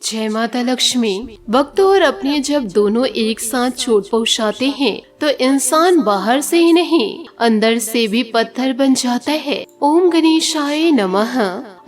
जय माता लक्ष्मी। वक्त और अपने जब दोनों एक साथ चोट पहुंचाते हैं तो इंसान बाहर से ही नहीं अंदर से भी पत्थर बन जाता है। ओम गणेशाय नमः।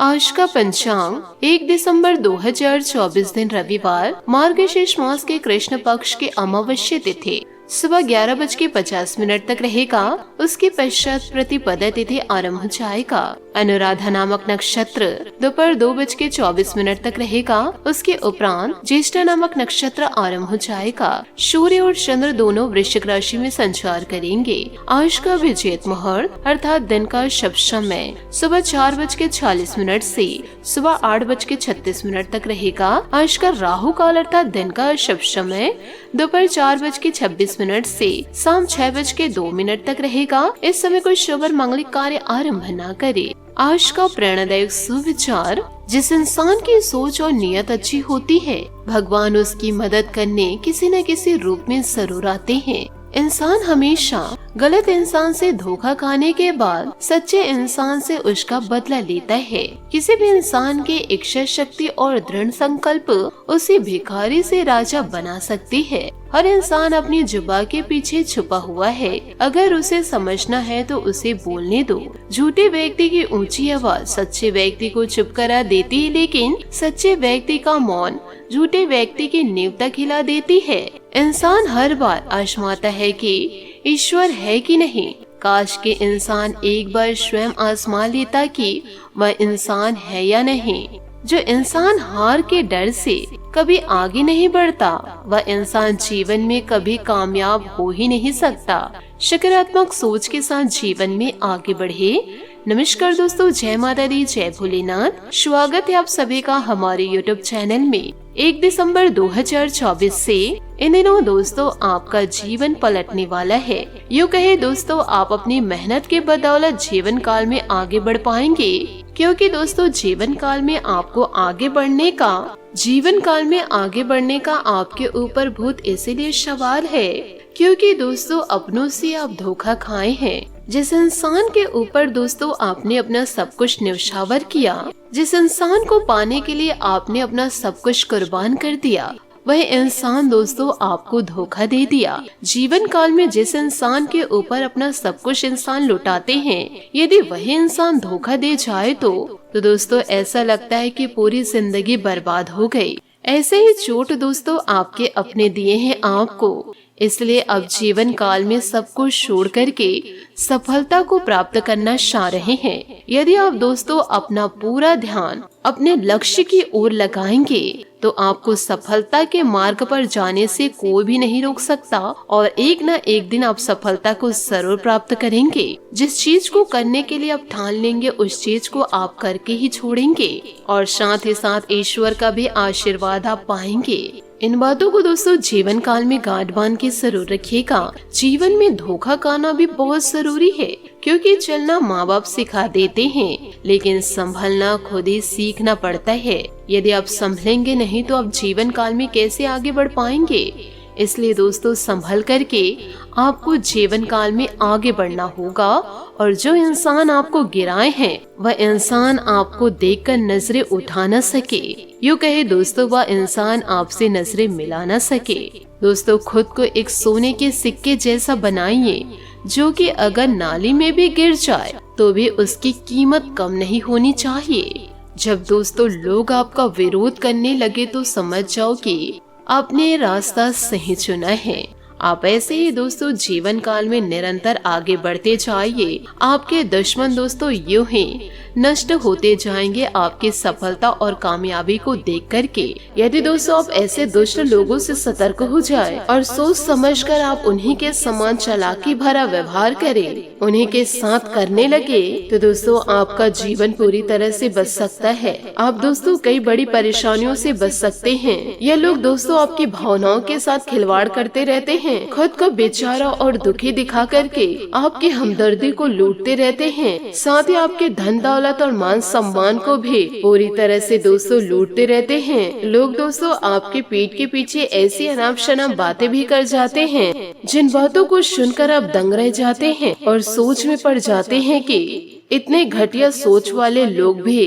आज का पंचांग 1 दिसंबर 2024 दिन रविवार, मार्गशीर्ष मास के कृष्ण पक्ष के अमावस्या तिथि सुबह 11:50 तक रहेगा। उसके पश्चात प्रतिपदा तिथि आरंभ हो जाएगा। अनुराधा नामक नक्षत्र दोपहर 2:24 तक रहेगा। उसके उपरांत ज्येष्ठा नामक नक्षत्र आरंभ हो जाएगा। सूर्य और चंद्र दोनों वृश्चिक राशि में संचार करेंगे। आज का विजेत मुहूर्त अर्थात दिन का शुभ समय सुबह 4:40 से सुबह 8:36 तक रहेगा। आज का राहु काल अर्थात दिन का शुभ समय दोपहर 4:26 से शाम 6:02 तक रहेगा। इस समय कोई शुभ और मांगलिक कार्य आरंभ न करे। आज का प्रेरणादायक सुविचार, जिस इंसान की सोच और नियत अच्छी होती है भगवान उसकी मदद करने किसी न किसी रूप में जरूर आते हैं। इंसान हमेशा गलत इंसान से धोखा खाने के बाद सच्चे इंसान से उसका बदला लेता है। किसी भी इंसान की इच्छा शक्ति और दृढ़ संकल्प उसे भिखारी से राजा बना सकती है। हर इंसान अपनी जुबान के पीछे छुपा हुआ है। अगर उसे समझना है तो उसे बोलने दो। झूठे व्यक्ति की ऊंची आवाज सच्चे व्यक्ति को चुप करा देती है, लेकिन सच्चे व्यक्ति का मौन झूठे व्यक्ति की नींव तक हिला देती है। इंसान हर बार आजमाता है कि ईश्वर है कि नहीं। काश के इंसान एक बार स्वयं आजमा लेता कि वह इंसान है या नहीं। जो इंसान हार के डर से कभी आगे नहीं बढ़ता वह इंसान जीवन में कभी कामयाब हो ही नहीं सकता। सकारात्मक सोच के साथ जीवन में आगे बढ़े। नमस्कार दोस्तों, जय माता दी, जय भोलेनाथ। स्वागत है आप सभी का हमारे YouTube चैनल में। 1 दिसंबर 2024 से इन दिनों दोस्तों आपका जीवन पलटने वाला है। यूँ कहे दोस्तों, आप अपनी मेहनत के बदौलत जीवन काल में आगे बढ़ पाएंगे, क्योंकि दोस्तों जीवन काल में आगे बढ़ने का आपके ऊपर भूत इसीलिए सवाल है क्योंकि दोस्तों अपनों से आप धोखा खाए हैं। जिस इंसान के ऊपर दोस्तों आपने अपना सब कुछ न्यौछावर किया, जिस इंसान को पाने के लिए आपने अपना सब कुछ कुर्बान कर दिया, वह इंसान दोस्तों आपको धोखा दे दिया। जीवन काल में जिस इंसान के ऊपर अपना सब कुछ इंसान लुटाते हैं, यदि वही इंसान धोखा दे जाए तो दोस्तों ऐसा लगता है कि पूरी जिंदगी बर्बाद हो गई। ऐसे ही चोट दोस्तों आपके अपने दिए हैं आपको। इसलिए अब जीवन काल में सब कुछ छोड़ करके सफलता को प्राप्त करना चाह रहे हैं। यदि आप दोस्तों अपना पूरा ध्यान अपने लक्ष्य की ओर लगाएंगे तो आपको सफलता के मार्ग पर जाने से कोई भी नहीं रोक सकता और एक न एक दिन आप सफलता को जरूर प्राप्त करेंगे। जिस चीज को करने के लिए आप ठान लेंगे उस चीज को आप करके ही छोड़ेंगे और साथ ही साथ ईश्वर का भी आशीर्वाद आप पाएंगे। इन बातों को दोस्तों जीवन काल में गांठ बांध के जरूर रखिएगा। जीवन में धोखा खाना भी बहुत जरूरी है, क्योंकि चलना माँ बाप सिखा देते हैं, लेकिन संभलना खुद ही सीखना पड़ता है। यदि आप संभलेंगे नहीं तो आप जीवन काल में कैसे आगे बढ़ पाएंगे। इसलिए दोस्तों संभल करके आपको जीवन काल में आगे बढ़ना होगा और जो इंसान आपको गिराए हैं वह इंसान आपको देखकर नजरें उठा न सके। यूँ कहे दोस्तों वह इंसान आपसे नजरें मिला न सके। दोस्तों खुद को एक सोने के सिक्के जैसा बनाइए, जो कि अगर नाली में भी गिर जाए तो भी उसकी कीमत कम नहीं होनी चाहिए। जब दोस्तों लोग आपका विरोध करने लगे तो समझ जाओ कि आपने रास्ता सही चुना है। आप ऐसे ही दोस्तों जीवन काल में निरंतर आगे बढ़ते जाइए। आपके दुश्मन दोस्तों यूं ही नष्ट होते जाएंगे आपकी सफलता और कामयाबी को देख करके। यदि दोस्तों आप ऐसे दुष्ट लोगों से सतर्क हो जाए और सोच समझकर आप उन्हीं के समान चालाकी भरा व्यवहार करें, उन्हीं के साथ करने लगे तो दोस्तों आपका जीवन पूरी तरह से बच सकता है। आप दोस्तों कई बड़ी परेशानियों से बच सकते हैं। यह लोग दोस्तों आपकी भावनाओं के साथ खिलवाड़ करते रहते हैं, खुद को बेचारा और दुखी दिखा करके आपकी हमदर्दी को लूटते रहते हैं, साथ ही आपके धन दौलत और मान सम्मान को भी पूरी तरह से दोस्तों लूटते रहते हैं। लोग दोस्तों आपके पीठ के पीछे ऐसी अनाप शनाप बातें भी कर जाते हैं, जिन बातों को सुनकर आप दंग रह जाते हैं और सोच में पड़ जाते हैं कि इतने घटिया सोच वाले लोग भी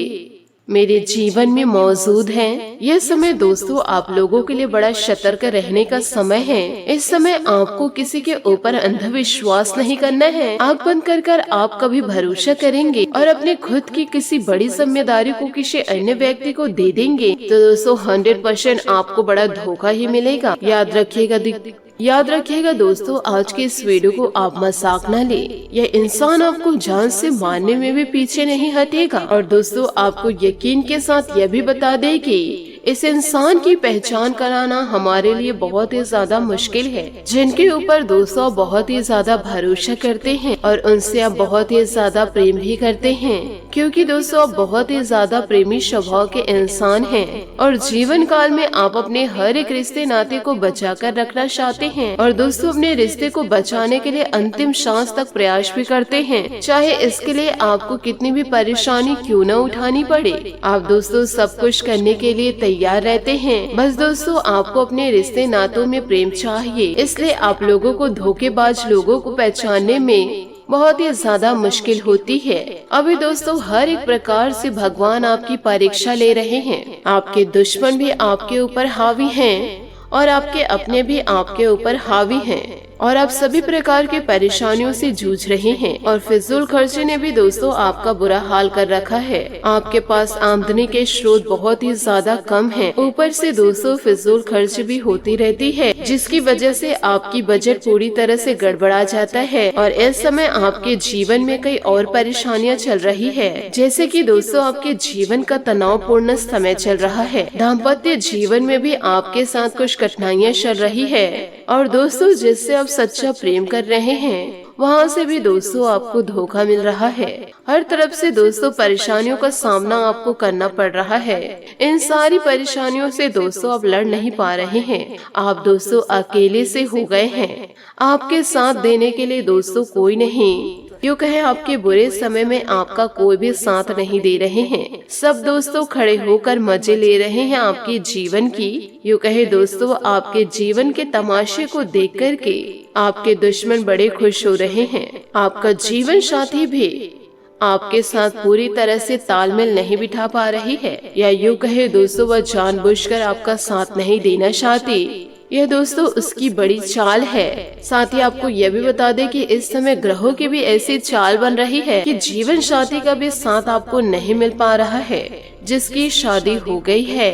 मेरे जीवन में मौजूद हैं। यह समय दोस्तों आप लोगों के लिए बड़ा सतर्क रहने का समय है। इस समय आपको किसी के ऊपर अंधविश्वास नहीं करना है। आँख बंद कर आप कभी भरोसा करेंगे और अपने खुद की किसी बड़ी जिम्मेदारी को किसी अन्य व्यक्ति को दे देंगे तो दोस्तों 100% आपको बड़ा धोखा ही मिलेगा। याद रखिएगा दोस्तों, आज के इस वीडियो को आप मजाक न ले। यह इंसान आपको जान से मारने में भी पीछे नहीं हटेगा। और दोस्तों आपको यकीन के साथ यह भी बता दे कि इस इंसान की पहचान कराना हमारे लिए बहुत ही ज्यादा मुश्किल है, जिनके ऊपर दोस्तों आप बहुत ही ज्यादा भरोसा करते हैं और उनसे आप बहुत ही ज्यादा प्रेम भी करते हैं, क्योंकि दोस्तों आप बहुत ही ज्यादा प्रेमी स्वभाव के इंसान हैं और जीवन काल में आप अपने हर एक रिश्ते नाते को बचा कर रखना चाहते हैं और दोस्तों अपने रिश्ते को बचाने के लिए अंतिम सांस तक प्रयास भी करते हैं, चाहे इसके लिए आपको कितनी भी परेशानी क्यों न उठानी पड़े। आप दोस्तों सब कुछ करने के लिए तैयार रहते हैं। बस दोस्तों आपको अपने रिश्ते नातों में प्रेम चाहिए, इसलिए आप लोगों को धोखेबाज लोगों को पहचानने में बहुत ही ज्यादा मुश्किल होती है। अभी दोस्तों हर एक प्रकार से भगवान आपकी परीक्षा ले रहे हैं। आपके दुश्मन भी आपके ऊपर हावी हैं और आपके अपने भी आपके ऊपर हावी हैं और आप सभी प्रकार के परेशानियों से जूझ रहे हैं और फिजूल खर्चे ने भी दोस्तों आपका बुरा हाल कर रखा है। आपके पास आमदनी के स्रोत बहुत ही ज्यादा कम हैं। ऊपर से दोस्तों फिजूल खर्च भी होती रहती है, जिसकी वजह से आपकी बजट पूरी तरह से गड़बड़ा जाता है और इस समय आपके जीवन में कई और परेशानियां चल रही है, जैसे कि दोस्तों आपके जीवन का तनावपूर्ण समय चल रहा है। दाम्पत्य जीवन में भी आपके साथ कुछ कठिनाइयां चल रही है और दोस्तों जिससे आप सच्चा प्रेम कर रहे हैं वहाँ से भी दोस्तों आपको धोखा मिल रहा है। हर तरफ से दोस्तों परेशानियों का सामना आपको करना पड़ रहा है। इन सारी परेशानियों से दोस्तों आप लड़ नहीं पा रहे हैं। आप दोस्तों अकेले से हो गए हैं। आपके साथ देने के लिए दोस्तों कोई नहीं, यूँ कहे आपके बुरे समय में आपका कोई भी साथ नहीं दे रहे हैं। सब दोस्तों खड़े होकर मजे ले रहे हैं आपके जीवन की। यूँ कहे दोस्तों आपके जीवन के तमाशे को देख कर के आपके दुश्मन बड़े खुश हो रहे हैं। आपका जीवन साथी भी आपके साथ पूरी तरह से तालमेल नहीं बिठा पा रही है, या यूँ कहे दोस्तों वह जानबूझकर आपका साथ नहीं देना चाहती। यह दोस्तों उसकी बड़ी चाल है। साथ ही आपको यह भी बता दें कि इस समय ग्रहों की भी ऐसी चाल बन रही है कि जीवन साथी का भी साथ आपको नहीं मिल पा रहा है, जिसकी शादी हो गई है।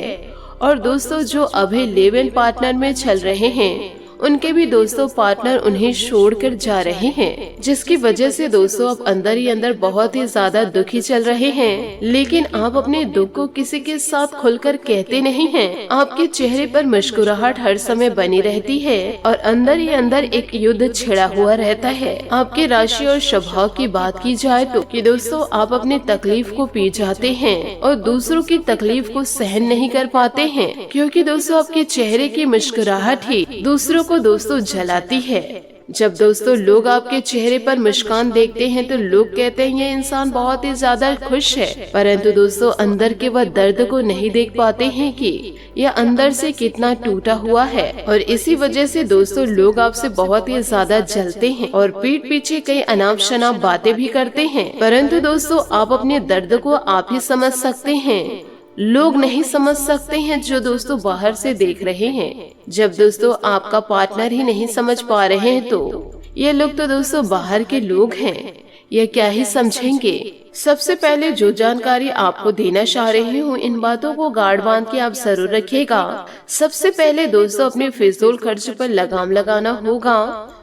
और दोस्तों जो अभी लिव इन पार्टनर में चल रहे हैं उनके भी दोस्तों पार्टनर उन्हें छोड़कर जा रहे हैं, जिसकी वजह से दोस्तों आप अंदर ही अंदर बहुत ही ज्यादा दुखी चल रहे हैं। लेकिन आप अपने दुख को किसी के साथ खुलकर कहते नहीं हैं। आपके चेहरे पर मुस्कुराहट हर समय बनी रहती है और अंदर ही अंदर एक युद्ध छिड़ा हुआ रहता है। आपके राशि और स्वभाव की बात की जाए तो कि दोस्तों आप अपने तकलीफ को पी जाते हैं और दूसरों की तकलीफ को सहन नहीं कर पाते हैं, क्योंकि दोस्तों आपके चेहरे की मुस्कुराहट ही दूसरों को दोस्तों जलाती है। जब दोस्तों लोग आपके चेहरे पर मुस्कान देखते हैं तो लोग कहते हैं ये इंसान बहुत ही ज्यादा खुश है, परंतु दोस्तों अंदर के वह दर्द को नहीं देख पाते हैं कि यह अंदर से कितना टूटा हुआ है। और इसी वजह से दोस्तों लोग आपसे बहुत ही ज्यादा जलते हैं और पीठ पीछे कई अनाप शनाप बातें भी करते हैं, परंतु दोस्तों आप अपने दर्द को आप ही समझ सकते हैं। लोग नहीं समझ सकते हैं जो दोस्तों बाहर से देख रहे हैं। जब दोस्तों आपका पार्टनर ही नहीं समझ पा रहे हैं तो ये लोग तो दोस्तों बाहर के लोग हैं, ये क्या ही समझेंगे। सबसे पहले जो जानकारी आपको देना चाह रही हूँ इन बातों को गाढ़ बांध के आप जरूर रखिएगा। सबसे पहले दोस्तों अपने फिजूल खर्च पर लगाम लगाना होगा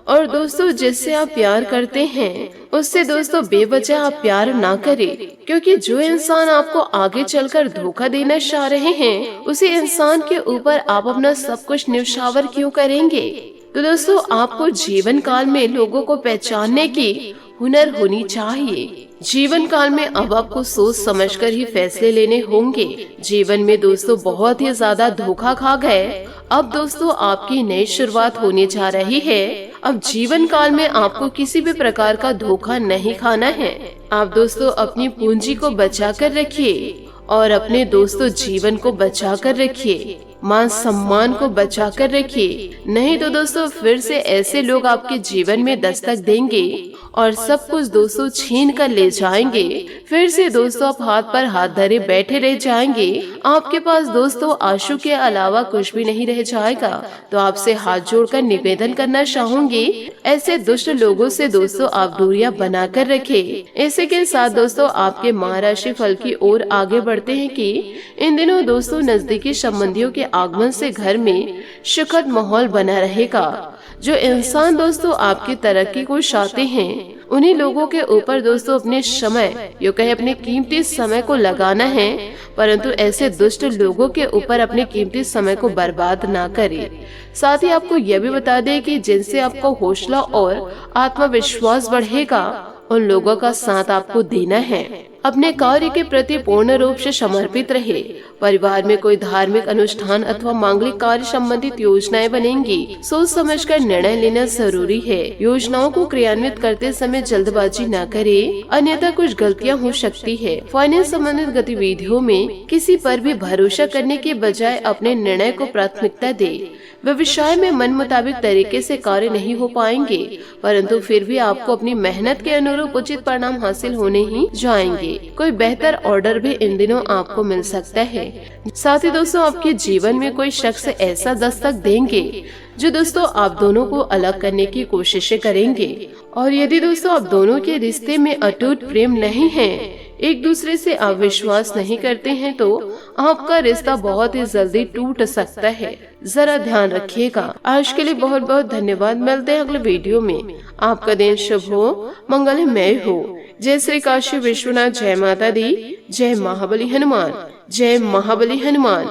और दोस्तों जिससे आप प्यार करते हैं उससे दोस्तों बेवजह आप प्यार ना करें, क्योंकि जो इंसान आपको आगे चलकर धोखा देना चाह रहे हैं उसी इंसान के ऊपर आप अपना सब कुछ न्यौछावर क्यों करेंगे। तो दोस्तों आपको जीवन काल में लोगों को पहचानने की हुनर होनी चाहिए। जीवन काल में अब आपको सोच समझकर ही फैसले लेने होंगे। जीवन में दोस्तों बहुत ही ज्यादा धोखा खा गए, अब दोस्तों आपकी नई शुरुआत होने जा रही है। अब जीवन काल में आपको किसी भी प्रकार का धोखा नहीं खाना है। आप दोस्तों अपनी पूंजी को बचा कर रखिए और अपने दोस्तों जीवन को बचा कर रखिए। मान सम्मान को बचा कर रखिए, नहीं तो दोस्तों फिर से ऐसे लोग आपके जीवन में दस्तक देंगे और सब कुछ दोस्तों छीन कर ले जाएंगे। फिर से दोस्तों आप हाथ पर हाथ धरे बैठे रह जाएंगे। आपके पास दोस्तों आंसू के अलावा कुछ भी नहीं रह जाएगा। तो आपसे हाथ जोड़कर निवेदन करना चाहूंगी, ऐसे दुष्ट लोगों से दोस्तों आप दूरियां बना कर रखें। इसी के साथ दोस्तों आपके महाराशि फल की ओर आगे बढ़ते हैं कि इन दिनों दोस्तों नजदीकी संबंधियों के आगमन से घर में सुखद माहौल बना रहेगा। जो इंसान दोस्तों आपकी तरक्की को चाहते हैं, उन्हीं लोगों के ऊपर दोस्तों अपने समय, यो कहे अपने कीमती समय को लगाना है, परंतु ऐसे दुष्ट लोगों के ऊपर अपने कीमती समय को बर्बाद ना करें। साथ ही आपको यह भी बता दें कि जिनसे आपको हौसला और आत्मविश्वास बढ़ेगा, उन लोगों का साथ आपको देना है। अपने कार्य के प्रति पूर्ण रूप से समर्पित रहे। परिवार में कोई धार्मिक अनुष्ठान अथवा मांगलिक कार्य संबंधित योजनाएं बनेंगी। सोच समझकर निर्णय लेना जरूरी है। योजनाओं को क्रियान्वित करते समय जल्दबाजी न करें, अन्यथा कुछ गलतियां हो सकती है। फाइनेंस संबंधित गतिविधियों में किसी पर भी भरोसा करने के बजाय अपने निर्णय को प्राथमिकता दे। व्यवसाय में मन मुताबिक तरीके से कार्य नहीं हो पाएंगे, परंतु फिर भी आपको अपनी मेहनत के अनुरूप उचित परिणाम हासिल होने ही जाएंगे। कोई बेहतर ऑर्डर भी इन दिनों आपको मिल सकता है। साथ ही दोस्तों आपके जीवन में कोई शख्स ऐसा दस्तक देंगे जो दोस्तों आप दोनों को अलग करने की कोशिशें करेंगे। और यदि दोस्तों आप दोनों के रिश्ते में अटूट प्रेम नहीं है, एक दूसरे से आप विश्वास नहीं करते हैं, तो आपका रिश्ता बहुत ही जल्दी टूट सकता है। जरा ध्यान रखिएगा। आज के लिए बहुत बहुत धन्यवाद। मिलते हैं अगले वीडियो में। आपका दिन शुभ हो, मंगलमय हो। जय श्री काशी विश्वनाथ। जय माता दी। जय महाबली हनुमान। जय महाबली हनुमान।